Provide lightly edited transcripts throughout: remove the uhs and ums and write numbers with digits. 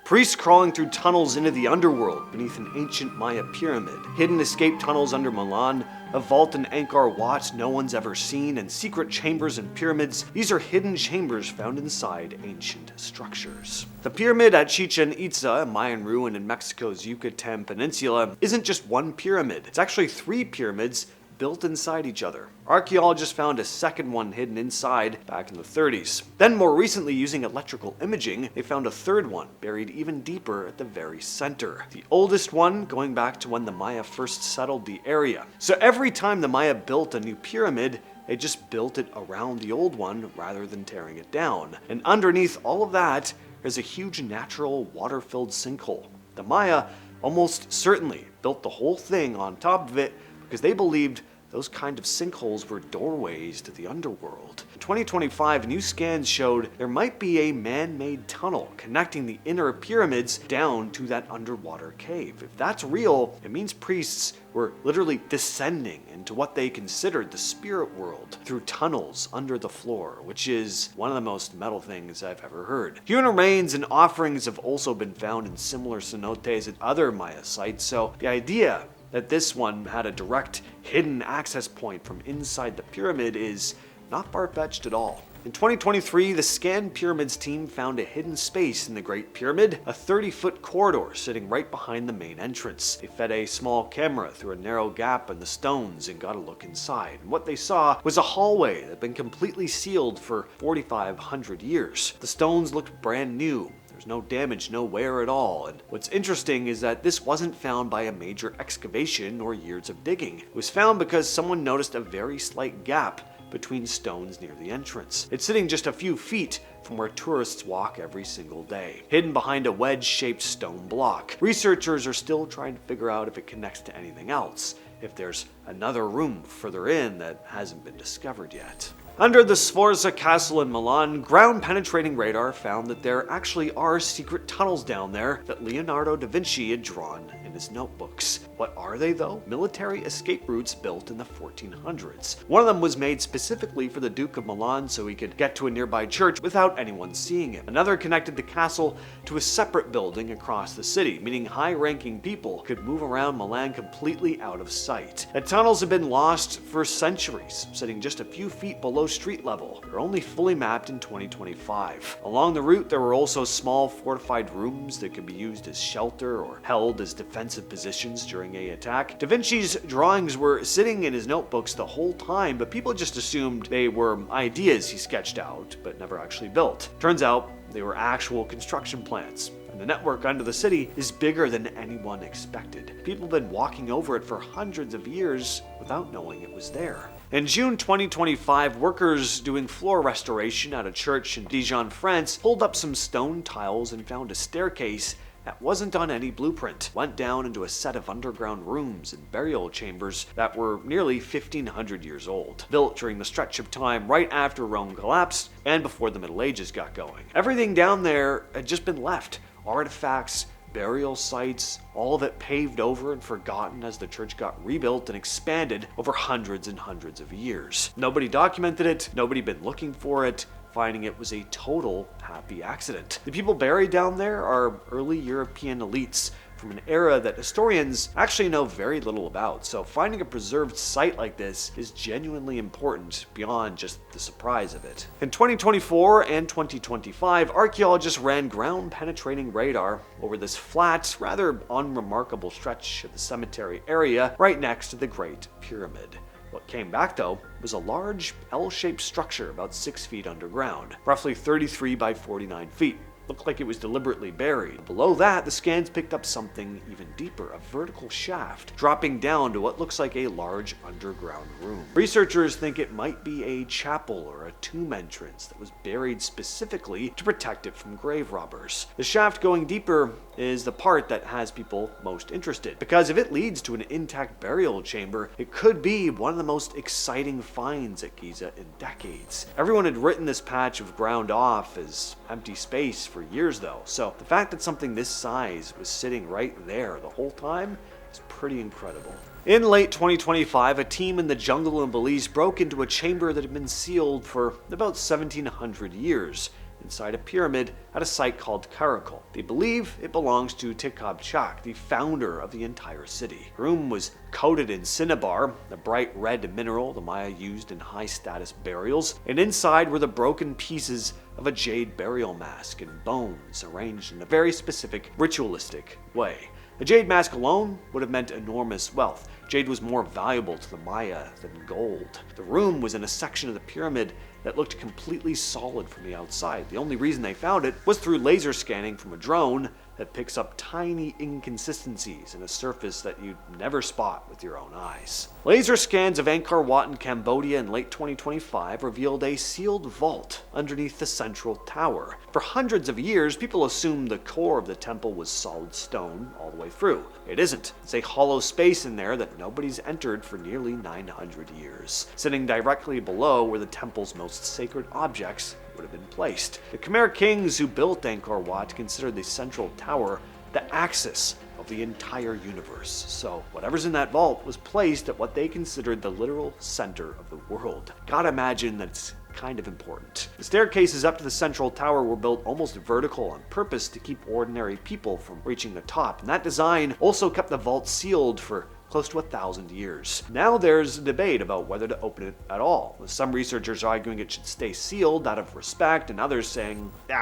Priests crawling through tunnels into the underworld beneath an ancient Maya pyramid, hidden escape tunnels under Milan, a vault in Angkor Wat no one's ever seen, and secret chambers and pyramids. These are hidden chambers found inside ancient structures. The pyramid at Chichen Itza, a Mayan ruin in Mexico's Yucatan Peninsula, isn't just one pyramid. It's actually 3 pyramids built inside each other. Archaeologists found a second one hidden inside back in the 30s. Then more recently, using electrical imaging, they found a third one buried even deeper at the very center. The oldest one going back to when the Maya first settled the area. So every time the Maya built a new pyramid, they just built it around the old one rather than tearing it down. And underneath all of that, there's a huge natural water-filled sinkhole. The Maya almost certainly built the whole thing on top of it because they believed those kind of sinkholes were doorways to the underworld. In 2025, new scans showed there might be a man-made tunnel connecting the inner pyramids down to that underwater cave. If that's real, it means priests were literally descending into what they considered the spirit world through tunnels under the floor, which is one of the most metal things I've ever heard. Human remains and offerings have also been found in similar cenotes at other Maya sites, so the idea that this one had a direct hidden access point from inside the pyramid is not far-fetched at all. In 2023, the Scan Pyramids team found a hidden space in the Great Pyramid, a 30-foot corridor sitting right behind the main entrance. They fed a small camera through a narrow gap in the stones and got a look inside. And what they saw was a hallway that had been completely sealed for 4,500 years. The stones looked brand new. There's no damage, no wear at all. And what's interesting is that this wasn't found by a major excavation or years of digging. It was found because someone noticed a very slight gap between stones near the entrance. It's sitting just a few feet from where tourists walk every single day, hidden behind a wedge-shaped stone block. Researchers are still trying to figure out if it connects to anything else, if there's another room further in that hasn't been discovered yet. Under the Sforza Castle in Milan, ground-penetrating radar found that there actually are secret tunnels down there that Leonardo da Vinci had drawn in his notebooks. What are they though? Military escape routes built in the 1400s. One of them was made specifically for the Duke of Milan so he could get to a nearby church without anyone seeing him. Another connected the castle to a separate building across the city, meaning high-ranking people could move around Milan completely out of sight. The tunnels have been lost for centuries, sitting just a few feet below street level. They're only fully mapped in 2025. Along the route, there were also small fortified rooms that could be used as shelter or held as defensive positions during an attack. Da Vinci's drawings were sitting in his notebooks the whole time, but people just assumed they were ideas he sketched out but never actually built. Turns out they were actual construction plans. And the network under the city is bigger than anyone expected. People have been walking over it for hundreds of years without knowing it was there. In June 2025, workers doing floor restoration at a church in Dijon, France, pulled up some stone tiles and found a staircase that wasn't on any blueprint. Went down into a set of underground rooms and burial chambers that were nearly 1,500 years old, built during the stretch of time right after Rome collapsed and before the Middle Ages got going. Everything down there had just been left. Artifacts, burial sites, all of it paved over and forgotten as the church got rebuilt and expanded over hundreds and hundreds of years. Nobody documented it, nobody been looking for it. Finding it was a total happy accident. The people buried down there are early European elites from an era that historians actually know very little about, so finding a preserved site like this is genuinely important beyond just the surprise of it. In 2024 and 2025, archaeologists ran ground-penetrating radar over this flat, rather unremarkable stretch of the cemetery area right next to the Great Pyramid. What came back, though, was a large L-shaped structure about 6 feet underground, roughly 33 by 49 feet. Looked like it was deliberately buried. Below that, the scans picked up something even deeper, a vertical shaft, dropping down to what looks like a large underground room. Researchers think it might be a chapel or a tomb entrance that was buried specifically to protect it from grave robbers. The shaft going deeper is the part that has people most interested, because if it leads to an intact burial chamber, it could be one of the most exciting finds at Giza in decades. Everyone had written this patch of ground off as empty space for years though, so the fact that something this size was sitting right there the whole time is pretty incredible. In late 2025, a team in the jungle in Belize broke into a chamber that had been sealed for about 1,700 years. inside a pyramid at a site called Karakol. They believe it belongs to Chaak, the founder of the entire city. The room was coated in cinnabar, the bright red mineral the Maya used in high-status burials, and inside were the broken pieces of a jade burial mask and bones arranged in a very specific ritualistic way. A jade mask alone would have meant enormous wealth. Jade was more valuable to the Maya than gold. The room was in a section of the pyramid that looked completely solid from the outside. The only reason they found it was through laser scanning from a drone that picks up tiny inconsistencies in a surface that you'd never spot with your own eyes. Laser scans of Angkor Wat in Cambodia in late 2025 revealed a sealed vault underneath the central tower. For hundreds of years, people assumed the core of the temple was solid stone all the way through. It isn't. It's a hollow space in there that nobody's entered for nearly 900 years, sitting directly below where the temple's most sacred objects would have been placed. The Khmer kings who built Angkor Wat considered the central tower the axis of the entire universe. So whatever's in that vault was placed at what they considered the literal center of the world. Gotta imagine that's kind of important. The staircases up to the central tower were built almost vertical on purpose to keep ordinary people from reaching the top, and that design also kept the vault sealed for close to 1,000 years. Now there's a debate about whether to open it at all, with some researchers arguing it should stay sealed out of respect, and others saying, come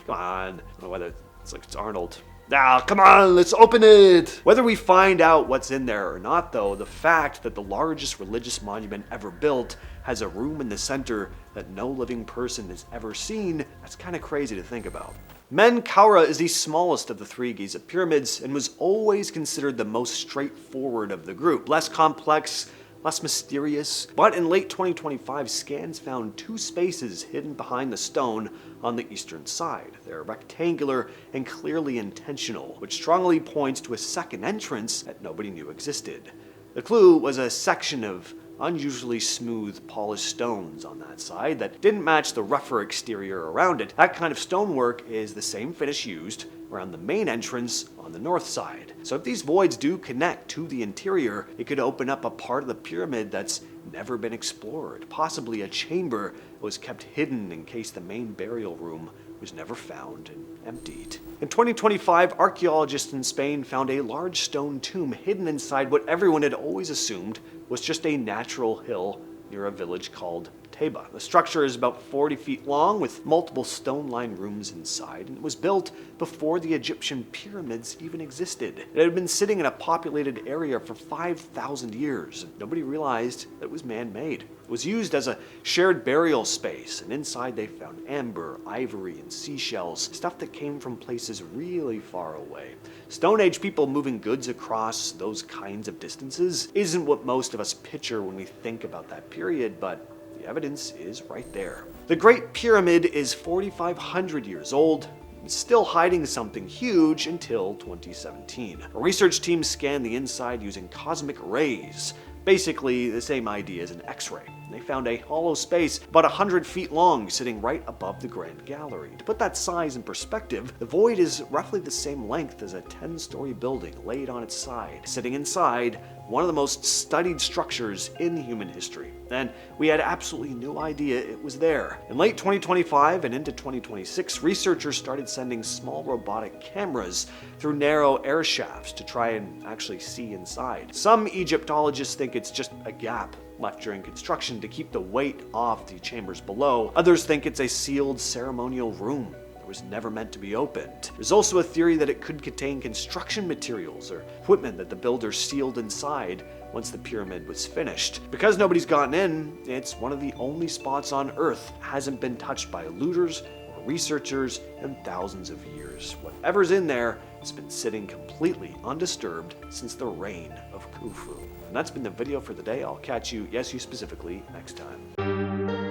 on, I don't know whether it's like it's Arnold. Come on, let's open it! Whether we find out what's in there or not, though, the fact that the largest religious monument ever built has a room in the center that no living person has ever seen, that's kind of crazy to think about. Menkaure is the smallest of the three Giza pyramids and was always considered the most straightforward of the group. Less complex, less mysterious. But in late 2025, scans found two spaces hidden behind the stone on the eastern side. They're rectangular and clearly intentional, which strongly points to a second entrance that nobody knew existed. The clue was a section of unusually smooth polished stones on that side that didn't match the rougher exterior around it. That kind of stonework is the same finish used around the main entrance on the north side. So if these voids do connect to the interior, it could open up a part of the pyramid that's never been explored, possibly a chamber that was kept hidden in case the main burial room was never found and emptied. In 2025, archaeologists in Spain found a large stone tomb hidden inside what everyone had always assumed was just a natural hill near a village called Teba. The structure is about 40 feet long with multiple stone-lined rooms inside, and it was built before the Egyptian pyramids even existed. It had been sitting in a populated area for 5,000 years, and nobody realized that it was man-made. It was used as a shared burial space, and inside they found amber, ivory, and seashells, stuff that came from places really far away. Stone Age people moving goods across those kinds of distances isn't what most of us picture when we think about that period, but the evidence is right there. The Great Pyramid is 4,500 years old, still hiding something huge until 2017. A research team scanned the inside using cosmic rays, basically the same idea as an X-ray. They found a hollow space about 100 feet long sitting right above the Grand Gallery. To put that size in perspective, the void is roughly the same length as a 10-story building laid on its side, sitting inside one of the most studied structures in human history. And we had absolutely no idea it was there. In late 2025 and into 2026, researchers started sending small robotic cameras through narrow air shafts to try and actually see inside. Some Egyptologists think it's just a gap left during construction to keep the weight off the chambers below. Others think it's a sealed ceremonial room that was never meant to be opened. There's also a theory that it could contain construction materials or equipment that the builders sealed inside once the pyramid was finished. Because nobody's gotten in, it's one of the only spots on Earth that hasn't been touched by looters or researchers in thousands of years. Whatever's in there has been sitting completely undisturbed since the reign of Khufu. And that's been the video for the day. I'll catch you, yes, you specifically, next time.